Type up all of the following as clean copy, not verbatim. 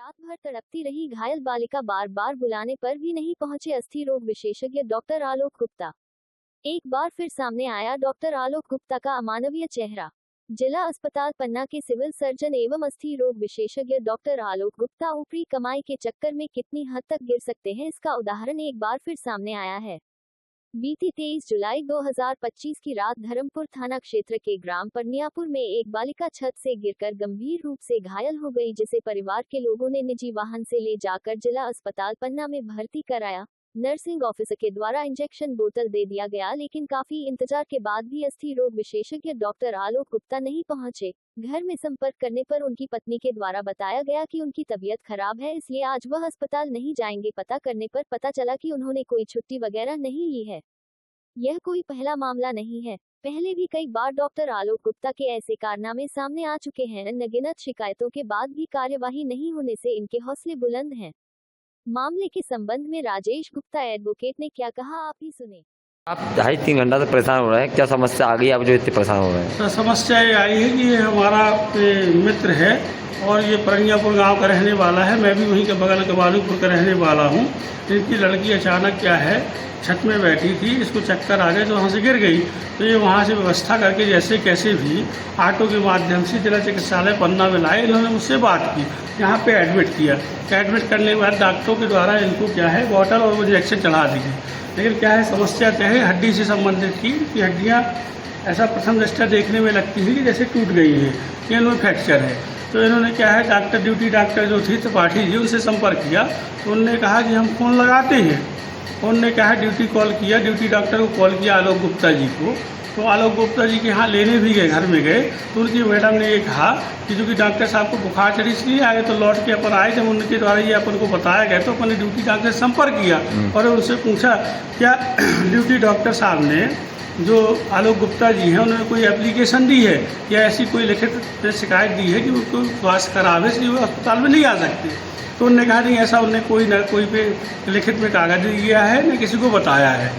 रात भर तड़पती रही घायल बालिका, बार बार बुलाने पर भी नहीं पहुंचे अस्थि रोग विशेषज्ञ डॉक्टर आलोक गुप्ता। एक बार फिर सामने आया डॉक्टर आलोक गुप्ता का अमानवीय चेहरा। जिला अस्पताल पन्ना के सिविल सर्जन एवं अस्थि रोग विशेषज्ञ डॉक्टर आलोक गुप्ता ऊपरी कमाई के चक्कर में कितनी हद तक गिर सकते हैं, इसका उदाहरण एक बार फिर सामने आया है। बीती 23 जुलाई 2025 की रात धर्मपुर थाना क्षेत्र के ग्राम परनियापुर में एक बालिका छत से गिरकर गंभीर रूप से घायल हो गई, जिसे परिवार के लोगों ने निजी वाहन से ले जाकर जिला अस्पताल पन्ना में भर्ती कराया। नर्सिंग ऑफिसर के द्वारा इंजेक्शन बोतल दे दिया गया, लेकिन काफी इंतजार के बाद भी अस्थि रोग विशेषज्ञ डॉक्टर आलोक गुप्ता नहीं पहुंचे। घर में संपर्क करने पर उनकी पत्नी के द्वारा बताया गया कि उनकी तबीयत खराब है, इसलिए आज वह अस्पताल नहीं जाएंगे। पता करने पर पता चला कि उन्होंने कोई छुट्टी वगैरह नहीं ली है। यह कोई पहला मामला नहीं है, पहले भी कई बार डॉक्टर आलोक गुप्ता के ऐसे कारनामे सामने आ चुके हैं। अनगिनत शिकायतों के बाद भी कार्यवाही नहीं होने से इनके हौसले बुलंद हैं। मामले के संबंध में राजेश गुप्ता एडवोकेट ने क्या कहा, आप ही सुने। आप 2.5-3 घंटा से परेशान हो रहे हैं, क्या समस्या आ गई आप जो इतने परेशान हो रहे हैं? सर, समस्या ये आई है कि ये हमारा मित्र है और ये परनियापुर गांव का रहने वाला है। मैं भी वहीं के बगल के बालूपुर का रहने वाला हूँ। इनकी लड़की अचानक क्या है, छत में बैठी थी, इसको चक्कर आ गए तो वहाँ से गिर गई। तो ये वहाँ से व्यवस्था करके जैसे कैसे भी ऑटो के माध्यम से जिला चिकित्सालय पन्ना में लाए। इन्होंने मुझसे बात की, यहाँ पे एडमिट किया। एडमिट करने के बाद डॉक्टरों के द्वारा इनको क्या है बॉटल और इंजेक्शन चढ़ा दी। लेकिन क्या है, समस्या क्या है, हड्डी से संबंधित की हड्डियाँ ऐसा प्रथम दृष्टया देखने में लगती है कि जैसे टूट गई है, कि इनमें फ्रैक्चर है। तो इन्होंने क्या है, डॉक्टर ड्यूटी डॉक्टर जो थी त्रिपाठी जी, उनसे संपर्क किया। तो उन्होंने कहा कि हम फ़ोन लगाते हैं। उन्होंने कहा ड्यूटी कॉल किया, ड्यूटी डॉक्टर को कॉल किया आलोक गुप्ता जी को। तो आलोक गुप्ता जी के यहाँ लेने भी गए, घर में गए। तो उनकी मैडम ने ये कहा कि जो कि डॉक्टर साहब को बुखार चढ़ी इसलिए आए। तो लौट के अपन आए, जब उनके द्वारा ये अपन को बताया गया तो अपने ड्यूटी डॉक्टर से संपर्क किया और उनसे पूछा क्या ड्यूटी डॉक्टर साहब ने जो आलोक गुप्ता जी हैं उन्होंने कोई एप्लीकेशन दी है या ऐसी कोई लिखित शिकायत दी है कि उनको स्वास्थ्य खराब है इसलिए वो अस्पताल में नहीं आ सकते। तो उन्होंने कहा नहीं, ऐसा उन्होंने कोई पे लिखित में कागज दिया है न किसी को बताया है।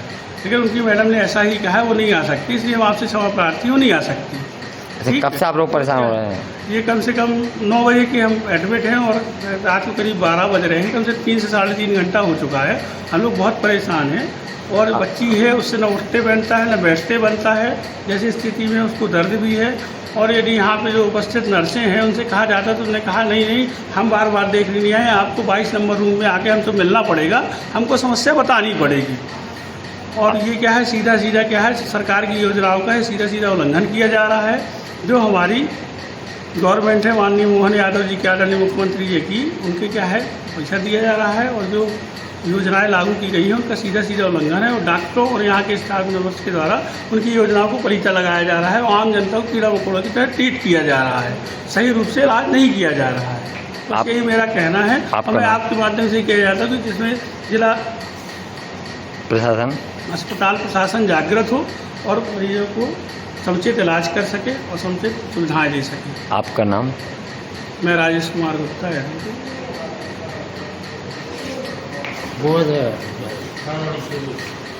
लेकिन उनकी मैडम ने ऐसा ही कहा वो नहीं आ सकती, इसलिए हम आपसे क्षमा प्रार्थी हूँ, नहीं आ सकती। कब से आप लोग परेशान हो रहे हैं? ये कम से कम 9 बजे के हम एडमिट हैं और रात को करीब 12 बज रहे हैं। कम से 3 से 3.5 घंटा हो चुका है। हम लोग बहुत परेशान हैं और बच्ची है, उससे न उठते बनता है न बैठते बनता है। जैसी स्थिति में उसको दर्द भी है। और यदि यहाँ पे जो उपस्थित नर्सें हैं उनसे कहा जाता तो उन्होंने कहा नहीं, हम बार बार देखने नहीं आए, आपको 22 नंबर रूम में आके हमसे मिलना पड़ेगा, हमको समस्या बतानी पड़ेगी। और ये क्या है, सीधा सीधा क्या है, सरकार की योजनाओं का है सीधा सीधा उल्लंघन किया जा रहा है। जो हमारी गवर्नमेंट है, माननीय मोहन यादव जी के आदरणीय मुख्यमंत्री जी की, उनके क्या है पैसा दिया जा रहा है और जो योजनाएं लागू की गई हैं उनका सीधा सीधा उल्लंघन है। और डॉक्टरों और यहाँ के स्टाफ मेंबर्स के द्वारा उनकी योजनाओं को पलीता लगाया जा रहा है और आम जनता को कीड़ा मकोड़ा की तरह ट्रीट किया जा रहा है, सही रूप से इलाज नहीं किया जा रहा है। तो यही मेरा कहना है। हमें आपके माध्यम से किया जाता है कि जिसमें जिला प्रशासन, अस्पताल प्रशासन जागृत हो और मरीजों को समुचित इलाज कर सके और समुचित सुविधाएँ दे सके। आपका नाम? मैं राजेश कुमार गुप्ता है। बहुत है।